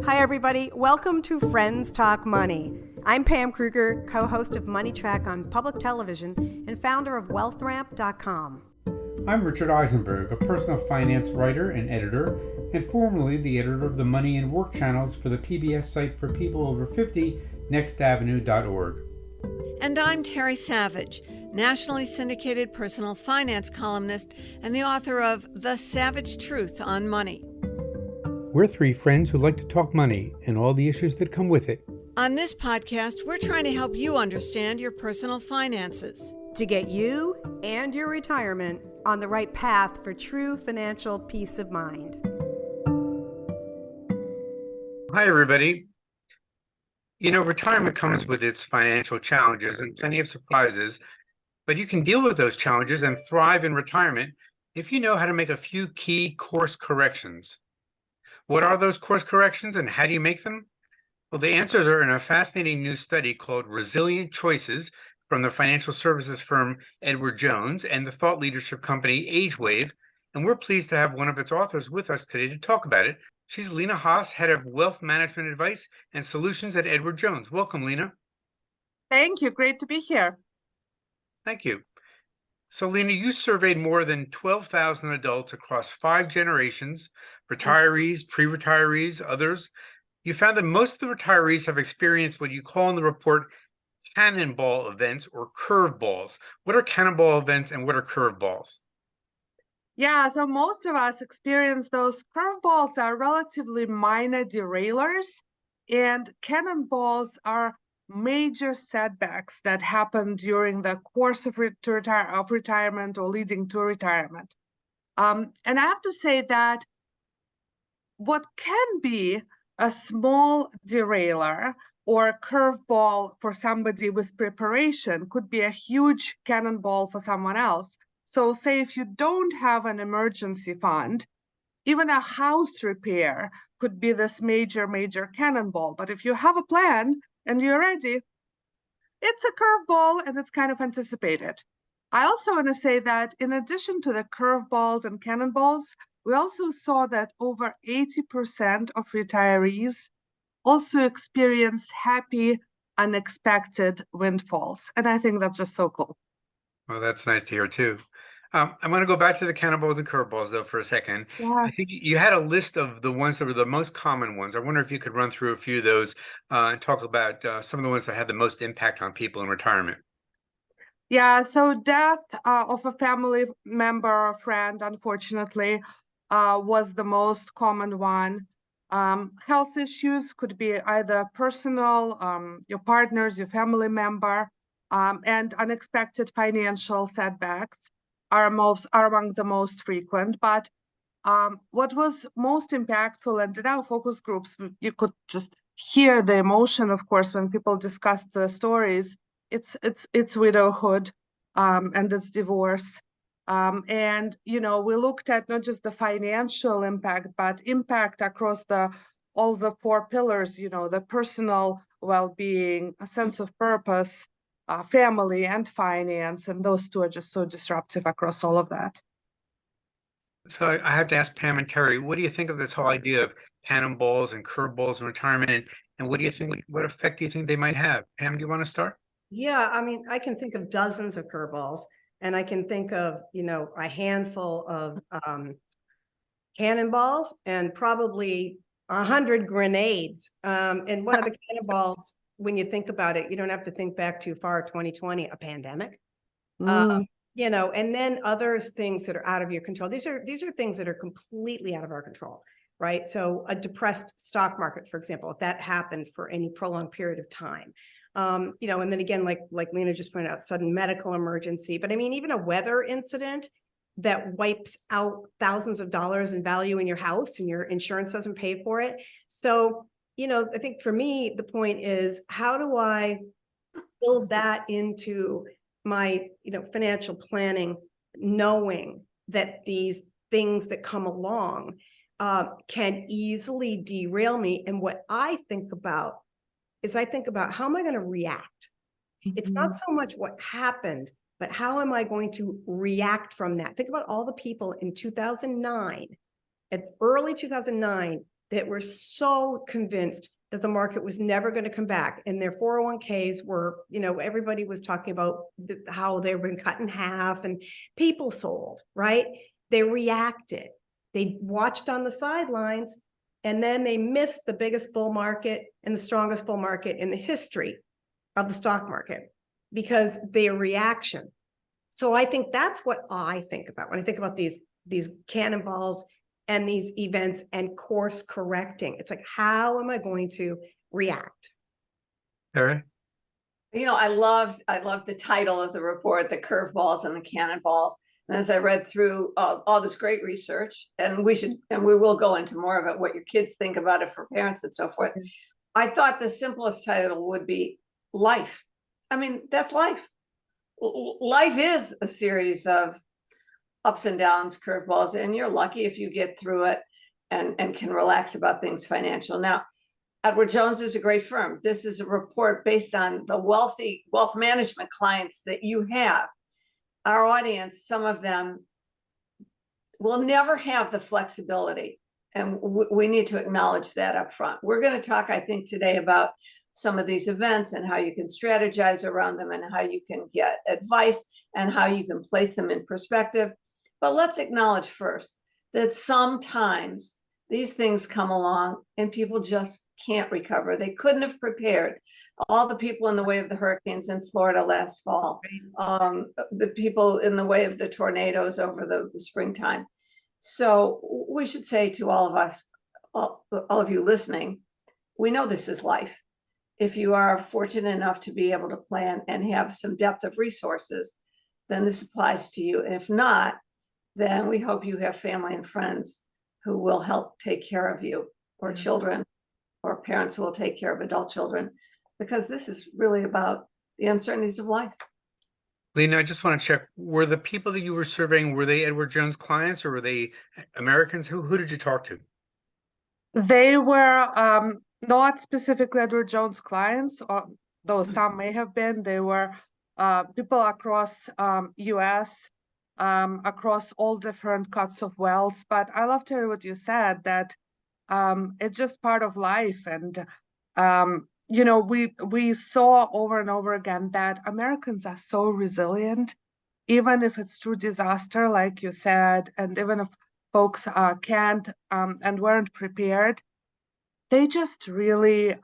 Hi, everybody. Welcome to Friends Talk Money. I'm Pam Kruger, co-host of Money Track on public television and founder of WealthRamp.com. I'm Richard Eisenberg, a personal finance writer and editor, and formerly the editor of the Money and Work channels for the PBS site for people over 50, nextavenue.org. And I'm Terry Savage, nationally syndicated personal finance columnist and the author of The Savage Truth on Money. We're three friends who like to talk money and all the issues that come with it. On this podcast, we're trying to help you understand your personal finances to get you and your retirement on the right path for true financial peace of mind. Hi, everybody. You know, retirement comes with its financial challenges and plenty of surprises, but you can deal with those challenges and thrive in retirement if you know how to make a few key course corrections. What are those course corrections and how do you make them? Well, the answers are in a fascinating new study called Resilient Choices from the financial services firm Edward Jones and the thought leadership company AgeWave. And we're pleased to have one of its authors with us today to talk about it. She's Lena Haas, head of wealth management advice and solutions at Edward Jones. Welcome, Lena. Thank you. Great to be here. Thank you. So, Lena, you surveyed more than 12,000 adults across 5 generations, retirees, pre-retirees, others. You found that most of the retirees have experienced what you call in the report cannonball events or curveballs. What are cannonball events and what are curveballs? Yeah, so most of us experience those. Curveballs are relatively minor derailers, and cannonballs are major setbacks that happen during the course of retirement or leading to retirement. And I have to say that what can be a small derailer or a curveball for somebody with preparation could be a huge cannonball for someone else. So say if you don't have an emergency fund, even a house repair could be this major cannonball. But if you have a plan and you're ready, it's a curveball and it's kind of anticipated. I also want to say that in addition to the curveballs and cannonballs, we also saw that over 80% of retirees also experience happy, unexpected windfalls. And I think that's just so cool. Well, that's nice to hear too. I want to go back to the cannonballs and curveballs though for a second. Yeah. I think you had a list of the ones that were the most common ones. I wonder if you could run through a few of those and talk about some of the ones that had the most impact on people in retirement. Yeah, so death of a family member or friend, unfortunately, was the most common one. Health issues could be either personal, your partners, your family member, and unexpected financial setbacks are among the most frequent. But what was most impactful, and in our focus groups, you could just hear the emotion, of course, when people discuss the stories. It's widowhood and it's divorce. And we looked at not just the financial impact, but impact across all the 4 pillars, the personal well-being, a sense of purpose, family and finance, and those 2 are just so disruptive across all of that. So I have to ask Pam and Terry, what do you think of this whole idea of cannonballs and curveballs in retirement? And what do you think, what effect do you think they might have? Pam, do you want to start? Yeah, I mean, I can think of dozens of curveballs, and I can think of, a handful of cannonballs and probably 100 grenades. And one of the cannonballs, when you think about it, you don't have to think back too far, 2020, a pandemic. And then others things that are out of your control. These are things that are completely out of our control, right? So a depressed stock market, for example, if that happened for any prolonged period of time, and then again, like Lena just pointed out, sudden medical emergency. But I mean, even a weather incident that wipes out thousands of dollars in value in your house and your insurance doesn't pay for it. So, I think for me, the point is, how do I build that into my, financial planning, knowing that these things that come along can easily derail me. And what I think about is how am I going to react? It's not so much what happened, but how am I going to react from that? Think about all the people in 2009, at early 2009, that were so convinced that the market was never going to come back, and their 401ks were, everybody was talking about how they were been cut in half, and people sold, right? They reacted. They watched on the sidelines, and then they missed the biggest bull market and the strongest bull market in the history of the stock market because their reaction. So I think that's what I think about when I think about these cannonballs and these events and course correcting. It's like, how am I going to react? All I loved the title of the report, The Curveballs and the Cannonballs. And as I read through all this great research, and we will go into more of it, what your kids think about it for parents and so forth. I thought the simplest title would be life. I mean, that's life. Life is a series of ups and downs, curveballs, and you're lucky if you get through it and can relax about things financial. Now, Edward Jones is a great firm. This is a report based on the wealth management clients that you have. Our audience, some of them will never have the flexibility, and we need to acknowledge that up front. We're going to talk, I think, today about some of these events and how you can strategize around them and how you can get advice and how you can place them in perspective. But let's acknowledge first that sometimes these things come along and people just can't recover. They couldn't have prepared. All the people in the way of the hurricanes in Florida last fall, the people in the way of the tornadoes over the springtime. So we should say to all of us, all of you listening, we know this is life. If you are fortunate enough to be able to plan and have some depth of resources, then this applies to you. If not, then we hope you have family and friends who will help take care of you, or children, or parents who will take care of adult children, because this is really about the uncertainties of life. Lena, I just want to check, were the people that you were surveying, were they Edward Jones clients or were they Americans? Who did you talk to? They were not specifically Edward Jones clients, though some may have been. They were people across US, across all different cuts of wealth. But I love, Terry, what you said, that it's just part of life. And we saw over and over again that Americans are so resilient, even if it's through disaster, like you said, and even if folks can't and weren't prepared, they just really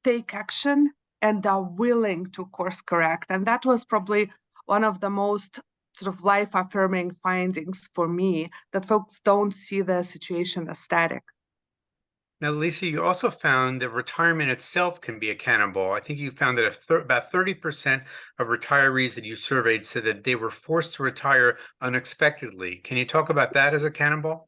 take action and are willing to course correct. And that was probably one of the most sort of life affirming findings for me, that folks don't see the situation as static. Now, Lisa, you also found that retirement itself can be a cannonball. I think you found that about 30% of retirees that you surveyed said that they were forced to retire unexpectedly. Can you talk about that as a cannonball?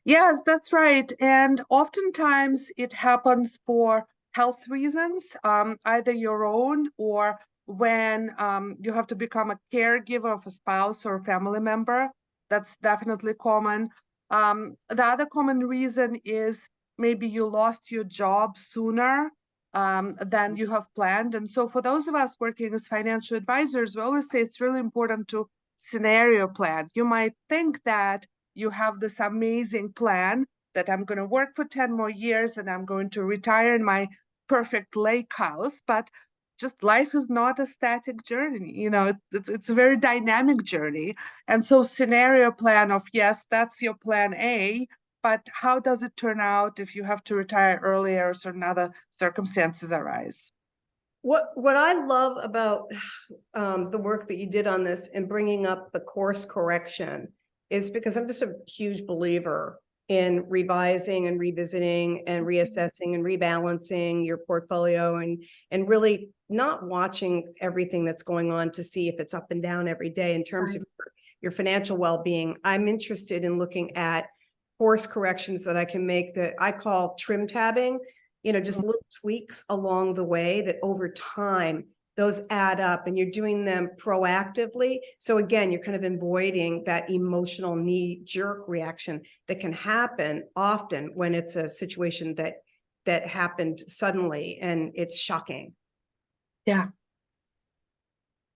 Yes, that's right. And oftentimes it happens for health reasons, either your own or when you have to become a caregiver of a spouse or a family member. That's definitely common. The other common reason is maybe you lost your job sooner than you have planned. And so for those of us working as financial advisors, we always say it's really important to scenario plan. You might think that you have this amazing plan that I'm going to work for 10 more years and I'm going to retire in my perfect lake house, but just life is not a static journey. It's a very dynamic journey. And so scenario plan of, yes, that's your plan A, but how does it turn out if you have to retire earlier or certain other circumstances arise? What I love about the work that you did on this and bringing up the course correction is because I'm just a huge believer in revising and revisiting and reassessing and rebalancing your portfolio and really not watching everything that's going on to see if it's up and down every day in terms of your financial well-being. I'm interested in looking at course corrections that I can make that I call trim tabbing, just little tweaks along the way that over time those add up, and you're doing them proactively. So again, you're kind of avoiding that emotional knee-jerk reaction that can happen often when it's a situation that happened suddenly and it's shocking. Yeah.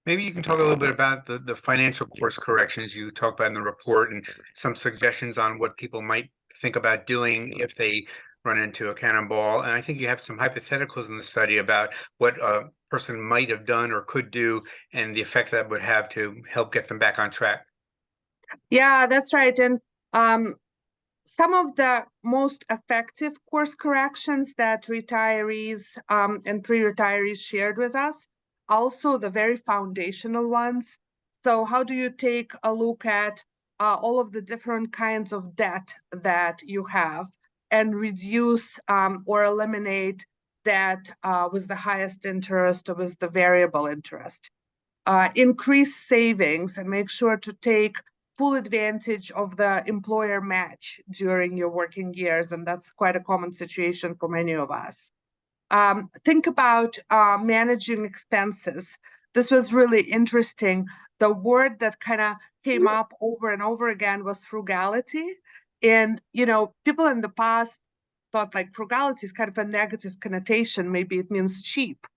Maybe you can talk a little bit about the financial course corrections you talk about in the report and some suggestions on what people might think about doing if they run into a cannonball. And I think you have some hypotheticals in the study about what a person might have done or could do and the effect that would have to help get them back on track. Yeah, that's right. And some of the most effective course corrections that retirees and pre-retirees shared with us, also the very foundational ones. So how do you take a look at all of the different kinds of debt that you have and reduce or eliminate debt with the highest interest or with the variable interest? Increase savings and make sure to take full advantage of the employer match during your working years. And that's quite a common situation for many of us. Think about managing expenses. This was really interesting. The word that kind of came up over and over again was frugality. And, you know, people in the past thought like frugality is kind of a negative connotation. Maybe it means cheap.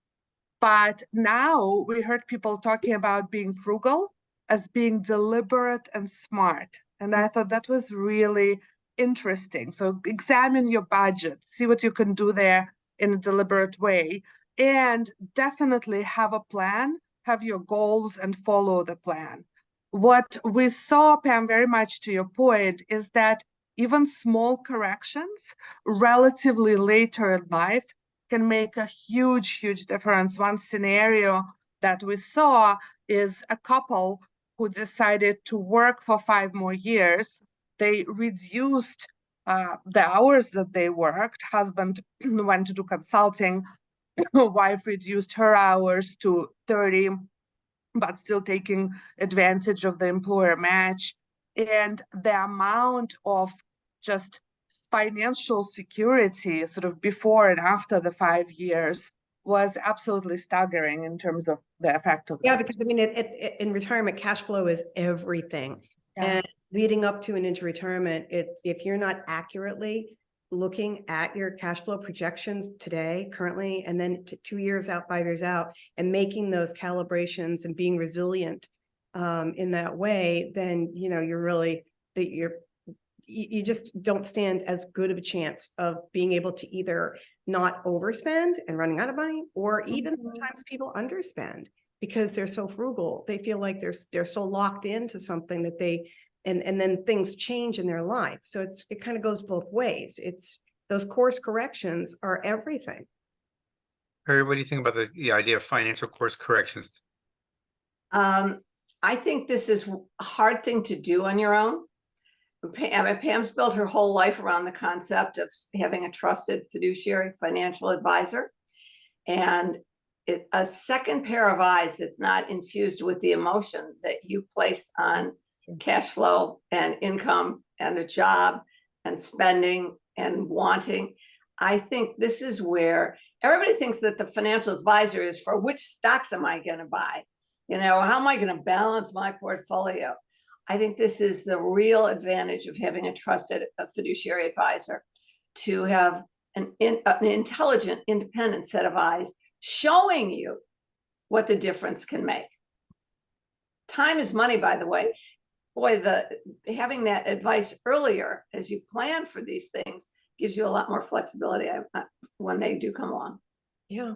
But now we heard people talking about being frugal as being deliberate and smart. And I thought that was really interesting. So examine your budget, see what you can do there in a deliberate way, and definitely have a plan, have your goals, and follow the plan. What we saw, Pam, very much to your point, is that even small corrections relatively later in life can make a huge, huge difference. One scenario that we saw is a couple who decided to work for 5 more years. They reduced the hours that they worked. Husband went to do consulting. Wife reduced her hours to 30, but still taking advantage of the employer match. And the amount of just financial security sort of before and after the 5 years was absolutely staggering in terms of the effect of Yeah, that. because I mean, in retirement, cash flow is everything. Yeah. And leading up to and into retirement, if you're not accurately looking at your cash flow projections today, currently, and then 2 years out, 5 years out, and making those calibrations and being resilient in that way, then, you know, you're really, that you just don't stand as good of a chance of being able to either not overspend and running out of money, or even sometimes people underspend because they're so frugal. They feel like they're so locked into something that they, and then things change in their life. So it kind of goes both ways. It's those course corrections are everything. Harry, what do you think about the idea of financial course corrections? I think this is a hard thing to do on your own. Pam's built her whole life around the concept of having a trusted fiduciary financial advisor, and a second pair of eyes that's not infused with the emotion that you place on cash flow and income and a job and spending and wanting. I think this is where everybody thinks that the financial advisor is for which stocks am I going to buy? You know, how am I going to balance my portfolio? I think this is the real advantage of having a trusted fiduciary advisor, to have an intelligent, independent set of eyes showing you what the difference can make. Time is money, by the way. Boy, having that advice earlier as you plan for these things gives you a lot more flexibility when they do come along. Yeah.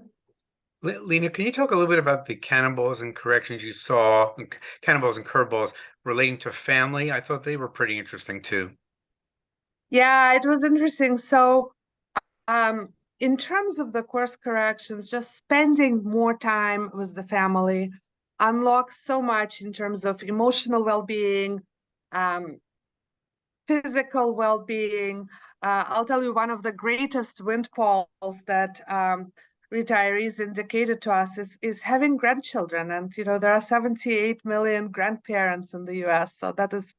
Lena, can you talk a little bit about the cannonballs and corrections you saw, cannonballs and curveballs relating to family? I thought they were pretty interesting too. Yeah, it was interesting. So in terms of the course corrections, just spending more time with the family unlocks so much in terms of emotional well-being, physical well-being. I'll tell you, one of the greatest windfalls that retirees indicated to us is having grandchildren. And, you know, there are 78 million grandparents in the US. So that is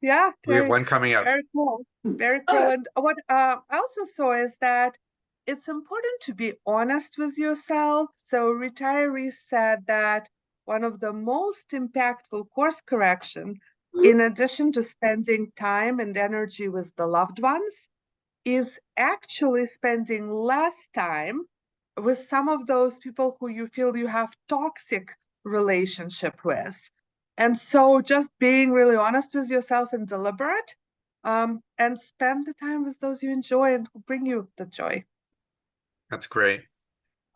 yeah, We have one coming up. very cool. Very cool. And what I also saw is that it's important to be honest with yourself. So retirees said that one of the most impactful course correction, in addition to spending time and energy with the loved ones, is actually spending less time with some of those people who you feel you have toxic relationship with. And so just being really honest with yourself and deliberate and spend the time with those you enjoy and who bring you the joy. That's great.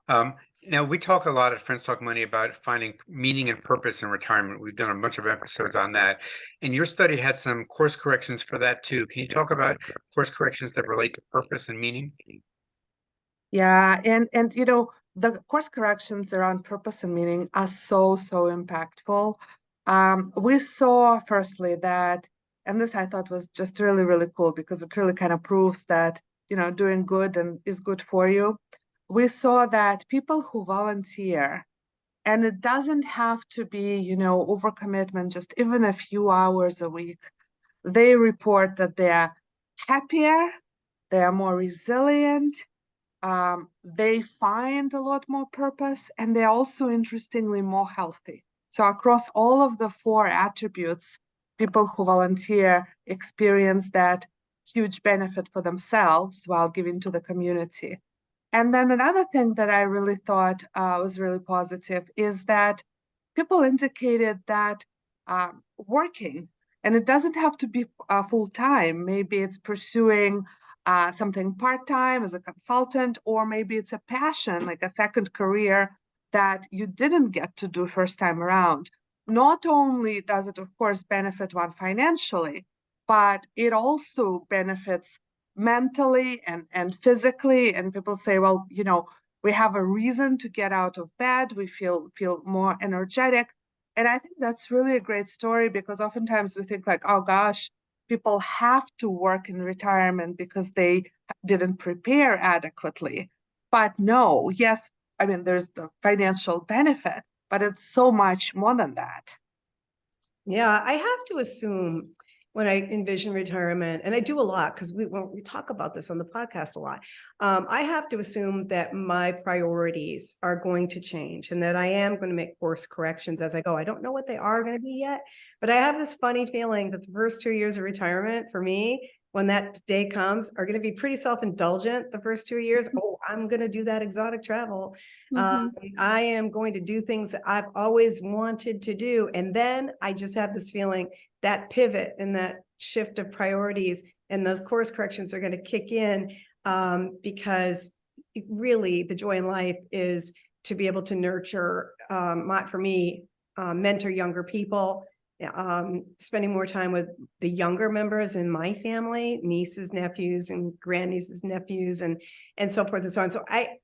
Now we talk a lot at Friends Talk Money about finding meaning and purpose in retirement. We've done a bunch of episodes on that. And your study had some course corrections for that too. Can you talk about course corrections that relate to purpose and meaning? Yeah, and you know, the course corrections around purpose and meaning are so impactful. We saw firstly that, and this I thought was just really, really cool because it really kind of proves that, you know, doing good and is good for you. We saw that people who volunteer, and it doesn't have to be, you know, overcommitment, just even a few hours a week, they report that they're happier, they are more resilient, they find a lot more purpose, and they're also interestingly more healthy. So across all of the 4 attributes, people who volunteer experience that huge benefit for themselves while giving to the community. And then another thing that I really thought was really positive is that people indicated that working, and it doesn't have to be full time, maybe it's pursuing something part-time as a consultant, or maybe it's a passion, like a second career that you didn't get to do first time around. Not only does it, of course, benefit one financially, but it also benefits mentally and physically. And people say, well, you know, we have a reason to get out of bed, we feel more energetic. And I think that's really a great story, because oftentimes we think like, oh gosh, people have to work in retirement because they didn't prepare adequately. But no, yes, I mean, there's the financial benefit, but it's so much more than that. Yeah, I have to assume when I envision retirement, and I do a lot because we talk about this on the podcast a lot. I have to assume that my priorities are going to change and that I am going to make course corrections as I go. I don't know what they are going to be yet, but I have this funny feeling that the first 2 years of retirement for me, when that day comes, are going to be pretty self-indulgent the first 2 years. Oh, I'm going to do that exotic travel. I am going to do things that I've always wanted to do. And then I just have this feeling that pivot and that shift of priorities and those course corrections are going to kick in, because really the joy in life is to be able to nurture, for me, mentor younger people, spending more time with the younger members in my family, nieces, nephews, and grandnieces, nephews, and so forth and so on. So I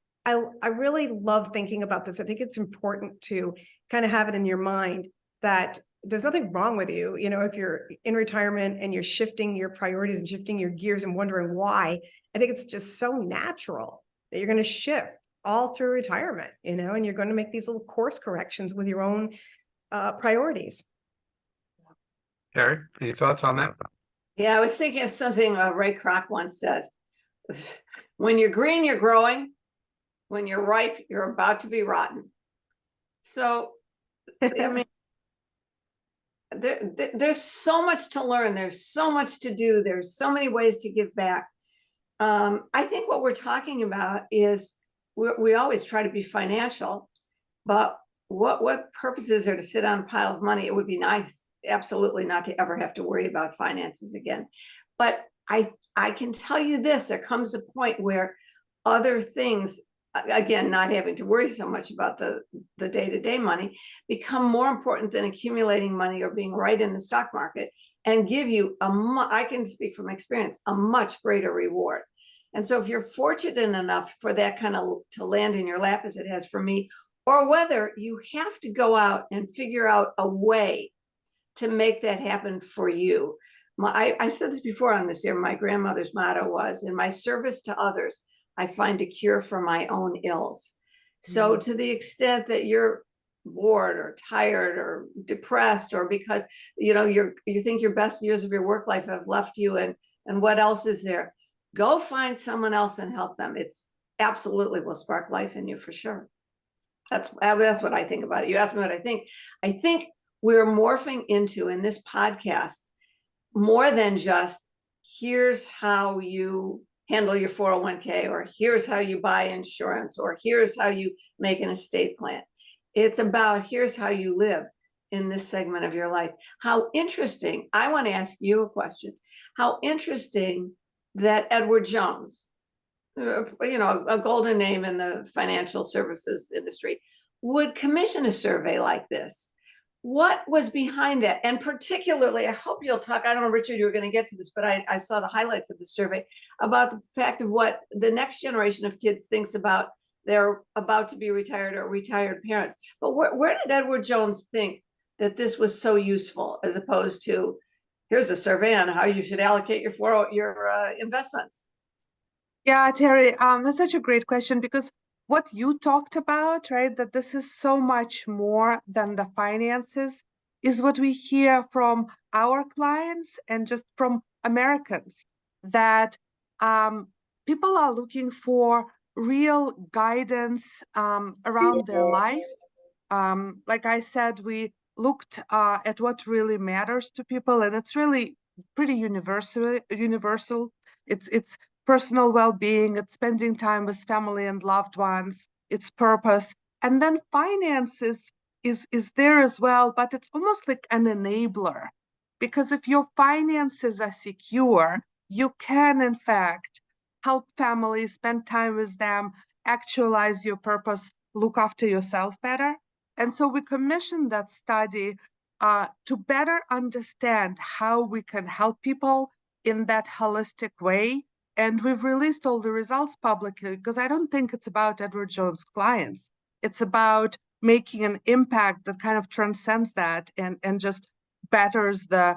really love thinking about this. I think it's important to kind of have it in your mind that there's nothing wrong with you. You know, if you're in retirement and you're shifting your priorities and shifting your gears and wondering why, I think it's just so natural that you're going to shift all through retirement, you know, and you're going to make these little course corrections with your own priorities. Harry, any thoughts on that? Yeah, I was thinking of something Ray Kroc once said. When you're green, you're growing. When you're ripe, you're about to be rotten. So, I mean, there's so much to learn. There's so much to do. There's so many ways to give back. I think what we're talking about is we always try to be financial, but what purpose is there to sit on a pile of money? It would be nice, absolutely, not to ever have to worry about finances again. But I can tell you this, there comes a point where other things, again, not having to worry so much about the day-to-day money, become more important than accumulating money or being right in the stock market, and give you I can speak from experience, a much greater reward. And so if you're fortunate enough for that kind of to land in your lap as it has for me, or whether you have to go out and figure out a way to make that happen for you. I said this before on this year, my grandmother's motto was, in my service to others, I find a cure for my own ills. So to the extent that you're bored or tired or depressed, or because you think your best years of your work life have left you, and what else is there, go find someone else and help them. It's absolutely will spark life in you for sure. That's what I think about it. You asked me what I think. I think we're morphing into, in this podcast, more than just here's how you handle your 401k, or here's how you buy insurance, or here's how you make an estate plan. It's about here's how you live in this segment of your life. How interesting. I want to ask you a question. How interesting that Edward Jones, a golden name in the financial services industry, would commission a survey like this. What was behind that? And particularly, I hope you'll talk, I don't know, Richard, you were going to get to this, but I saw the highlights of the survey about the fact of what the next generation of kids thinks about they're about to be retired or retired parents. But where did Edward Jones think that this was so useful, as opposed to, here's a survey on how you should allocate your investments? Yeah, Terry, that's such a great question, because what you talked about, right, that this is so much more than the finances, is what we hear from our clients and just from Americans, that people are looking for real guidance around their life. Like I said, we looked at what really matters to people, and it's really pretty universal. It's personal well-being, it's spending time with family and loved ones, it's purpose. And then finances is there as well, but it's almost like an enabler. Because if your finances are secure, you can, in fact, help families, spend time with them, actualize your purpose, look after yourself better. And so we commissioned that study to better understand how we can help people in that holistic way. And we've released all the results publicly, because I don't think it's about Edward Jones' clients. It's about making an impact that kind of transcends that and just betters the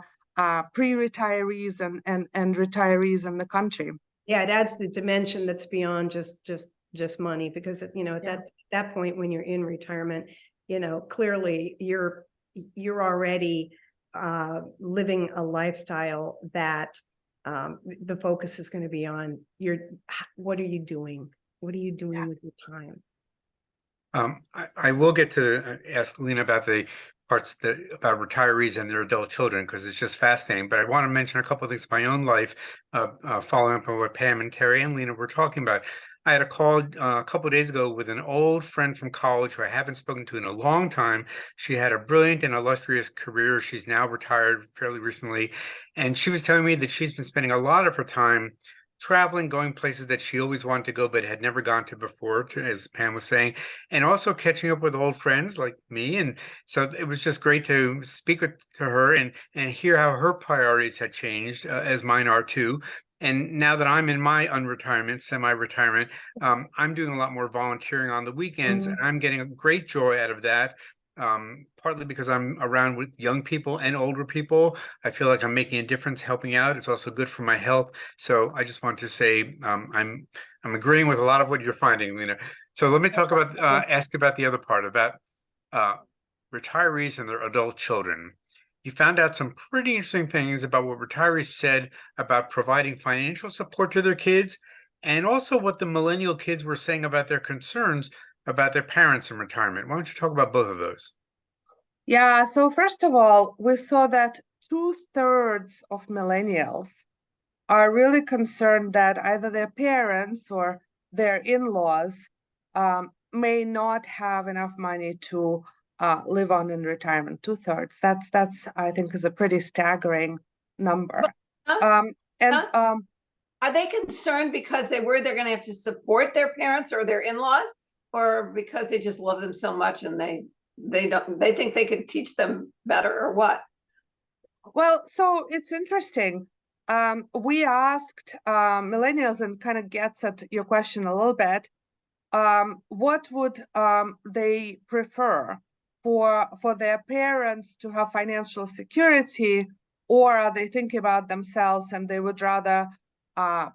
pre-retirees and retirees in the country. Yeah, it adds the dimension that's beyond just money, because at that point when you're in retirement, clearly you're already living a lifestyle that the focus is going to be on what are you doing? What are you doing with your time? I will get to ask Lena about the parts about retirees and their adult children, because it's just fascinating. But I want to mention a couple of things in my own life, following up on what Pam and Terry and Lena were talking about. I had a call a couple of days ago with an old friend from college who I haven't spoken to in a long time. She had a brilliant and illustrious career. She's now retired fairly recently. And she was telling me that she's been spending a lot of her time traveling, going places that she always wanted to go, but had never gone to before, as Pam was saying, and also catching up with old friends like me. And so it was just great to speak to her and hear how her priorities had changed, as mine are too. And now that I'm in my unretirement, semi-retirement, I'm doing a lot more volunteering on the weekends, and I'm getting a great joy out of that. Partly because I'm around with young people and older people. I feel like I'm making a difference, helping out. It's also good for my health. So I just want to say I'm agreeing with a lot of what you're finding, Lena. So let me talk about ask about the other part about retirees and their adult children. You found out some pretty interesting things about what retirees said about providing financial support to their kids, and also what the millennial kids were saying about their concerns about their parents in retirement. Why don't you talk about both of those? Yeah, so first of all, we saw that 2/3 of millennials are really concerned that either their parents or their in-laws may not have enough money to live on in retirement. 2/3. That's I think is a pretty staggering number. Are they concerned because they're going to have to support their parents or their in-laws, or because they just love them so much and they think they could teach them better, or what? Well, so it's interesting. We asked millennials, and kind of gets at your question a little bit. What would they prefer for their parents to have financial security, or are they thinking about themselves and they would rather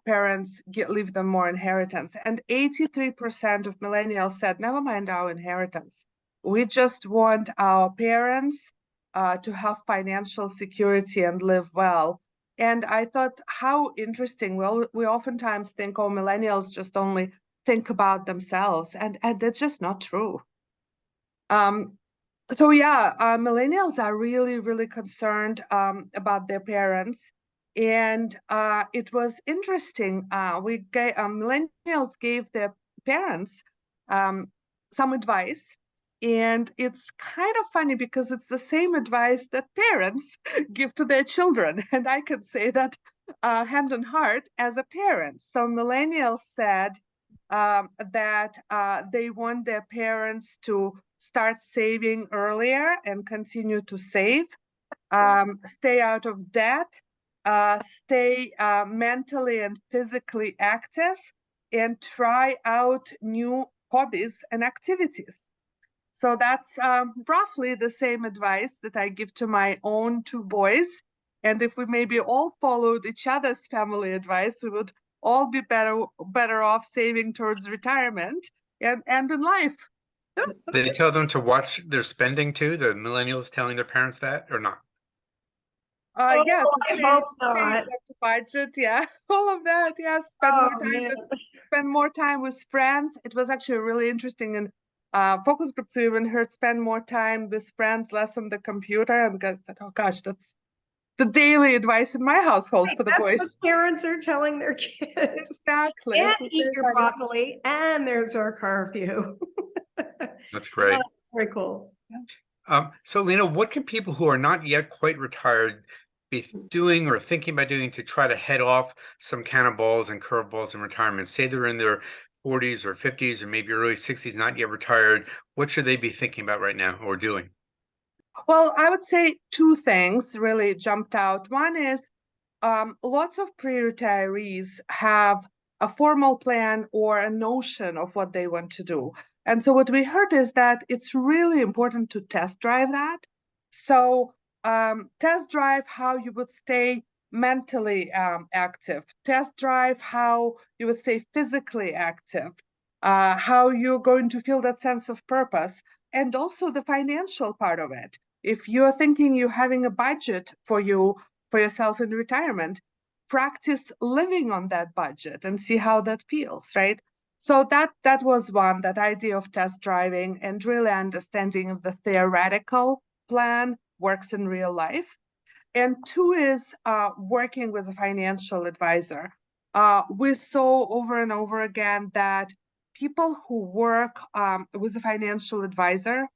parents leave them more inheritance? And 83% of millennials said, never mind our inheritance. We just want our parents to have financial security and live well. And I thought, how interesting. Well, we oftentimes think, oh, millennials just only think about themselves, and that's just not true. So yeah, millennials are really concerned about their parents. And it was interesting. Millennials gave their parents some advice, And it's kind of funny because it's the same advice that parents give to their children. And I can say that hand on heart as a parent. So millennials said that they want their parents to start saving earlier and continue to save, stay out of debt, stay mentally and physically active, and try out new hobbies and activities. So that's roughly the same advice that I give to my own two boys. And if we maybe all followed each other's family advice, we would all be better off saving towards retirement and in life. They tell them to watch their spending too, the millennials telling their parents that or not? Oh, Yeah, to I save, hope save, not. to budget, yeah, all of that. Yeah, Oh, man. spend more time with friends. It was actually really interesting in focus group to even heard spend more time with friends, less on the computer. And guys said, oh gosh, that's the daily advice in my household for the That's boys. what parents are telling their kids. Exactly. And So eat very your funny. broccoli, and there's our curfew. That's great. Very cool. So Lena, what can people who are not yet quite retired be doing or thinking about doing to try to head off some cannonballs and curveballs in retirement? Say they're in their 40s or 50s or maybe early 60s, not yet retired. What should they be thinking about right now or doing? Well, I would say two things really jumped out. One is lots of pre-retirees have a formal plan or a notion of what they want to do. And so what we heard is that it's really important to test drive that. So test drive how you would stay mentally active, test drive how you would stay physically active, how you're going to feel that sense of purpose, and also the financial part of it. If you're thinking you're having a budget for yourself in retirement, practice living on that budget and see how that feels, right? So that was one, that idea of test driving and really understanding if the theoretical plan works in real life. And two is working with a financial advisor. We saw over and over again that people who work with a financial advisor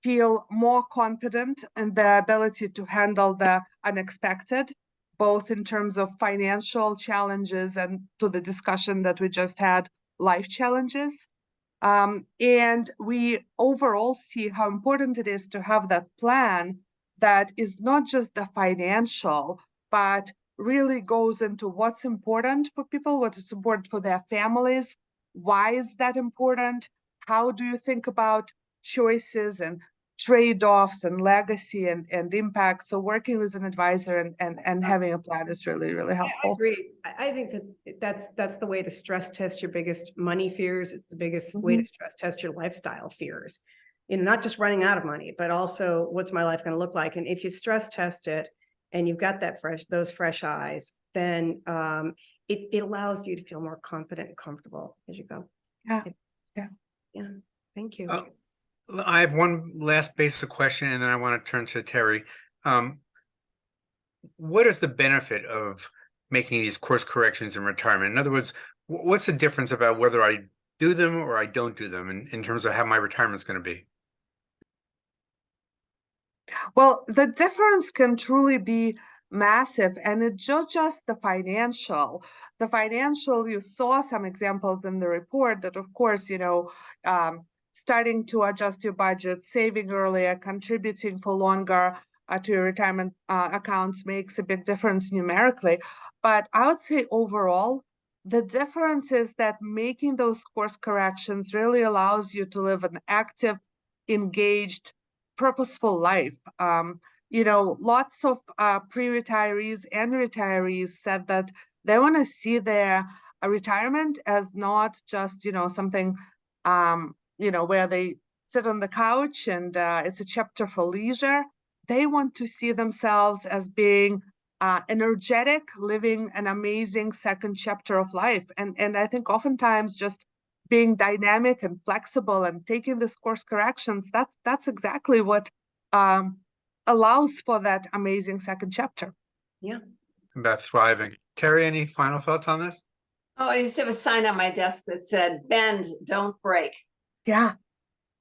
feel more confident in their ability to handle the unexpected, both in terms of financial challenges and to the discussion that we just had, life challenges. And we overall see how important it is to have that plan that is not just the financial, but really goes into what's important for people, what is important for their families, why is that important, how do you think about choices and trade-offs and legacy and impact. So working with an advisor and having a plan is really, really I helpful. agree. I think that's the way to stress test your biggest money fears. It's the biggest way to stress test your lifestyle fears. You know, not just running out of money, but also what's my life going to look like? And if you stress test it and you've got those fresh eyes, then it allows you to feel more confident and comfortable as you go. Yeah. Thank you. I have one last basic question, and then I want to turn to Terry. What is the benefit of making these course corrections in retirement? In other words, what's the difference about whether I do them or I don't do them in terms of how my retirement's going to be? Well, the difference can truly be massive, and it's not just the financial. The financial, you saw some examples in the report that, of course, starting to adjust your budget, saving earlier, contributing for longer to your retirement accounts makes a big difference numerically. But I would say overall, the difference is that making those course corrections really allows you to live an active, engaged, purposeful life. Lots of pre-retirees and retirees said that they want to see their retirement as not just, something, where they sit on the couch and it's a chapter for leisure. They want to see themselves as being energetic, living an amazing second chapter of life. And I think oftentimes just being dynamic and flexible and taking this course corrections, that's exactly what allows for that amazing second chapter. Yeah. About thriving. Terry, any final thoughts on this? Oh, I used to have a sign on my desk that said, bend, don't break. Yeah.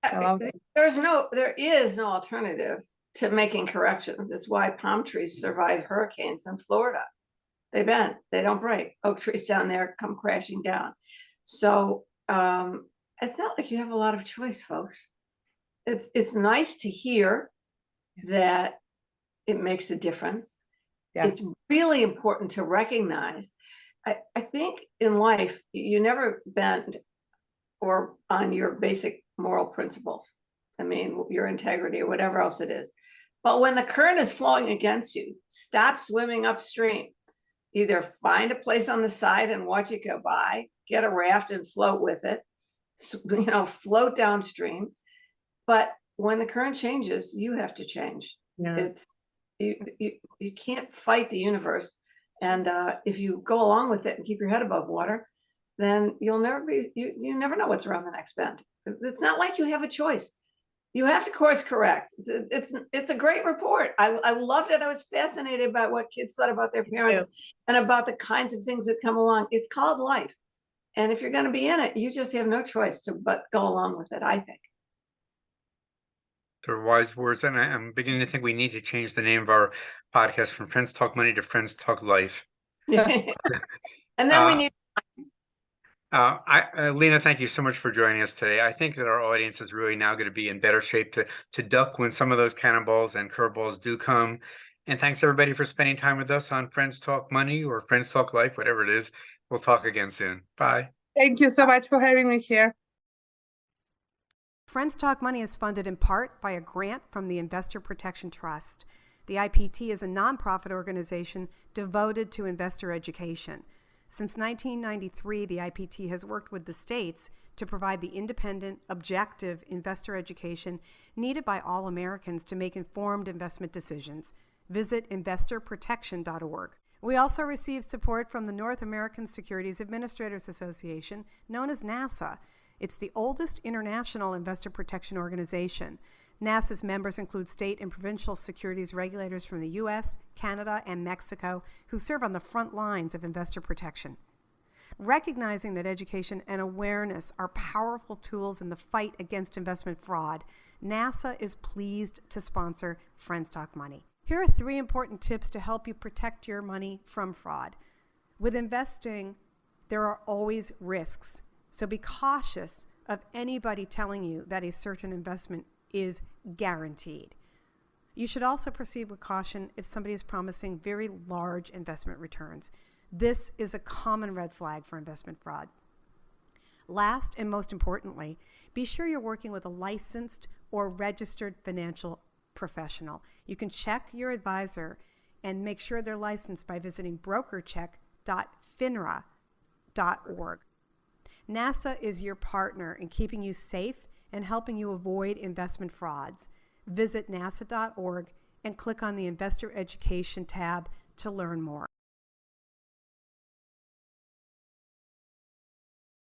I love it. There is no alternative to making corrections. It's why palm trees survive hurricanes in Florida. They bend, they don't break. Oak trees down there come crashing down. So it's not like you have a lot of choice, folks. It's nice to hear that it makes a difference. Yeah. It's really important to recognize. I think in life, you never bend or on your basic moral principles. I mean, your integrity or whatever else it is. But when the current is flowing against you, stop swimming upstream. Either find a place on the side and watch it go by, get a raft and float with it, float downstream. But when the current changes, you have to change. Yeah. It's you can't fight the universe. And if you go along with it and keep your head above water, then you'll never be, you never know what's around the next bend. It's not like you have a choice. You have to course correct. It's a great report. I loved it. I was fascinated by what kids thought about their parents and about the kinds of things that come along. It's called life. And if you're going to be in it, you just have no choice but go along with it, I think. They're wise words, and I'm beginning to think we need to change the name of our podcast from Friends Talk Money to Friends Talk Life. And then we need Lena, thank you so much for joining us today. I think that our audience is really now going to be in better shape to duck when some of those cannonballs and curveballs do come. And thanks everybody for spending time with us on Friends Talk Money or Friends Talk Life, whatever it is. We'll talk again soon. Bye. Thank you so much for having me here. Friends Talk Money is funded in part by a grant from the Investor Protection Trust. The IPT is a nonprofit organization devoted to investor education. Since 1993, the IPT has worked with the states to provide the independent, objective investor education needed by all Americans to make informed investment decisions. Visit investorprotection.org. We also receive support from the North American Securities Administrators Association, known as NASA. It's the oldest international investor protection organization. NASA's members include state and provincial securities regulators from the U.S., Canada, and Mexico who serve on the front lines of investor protection. Recognizing that education and awareness are powerful tools in the fight against investment fraud, NASA is pleased to sponsor Friends Talk Money. Here are 3 important tips to help you protect your money from fraud. With investing, there are always risks, so be cautious of anybody telling you that a certain investment is guaranteed. You should also proceed with caution if somebody is promising very large investment returns. This is a common red flag for investment fraud. Last and most importantly, be sure you're working with a licensed or registered financial professional. You can check your advisor and make sure they're licensed by visiting brokercheck.finra.org. NASA is your partner in keeping you safe and helping you avoid investment frauds. Visit nasa.org and click on the Investor Education tab to learn more.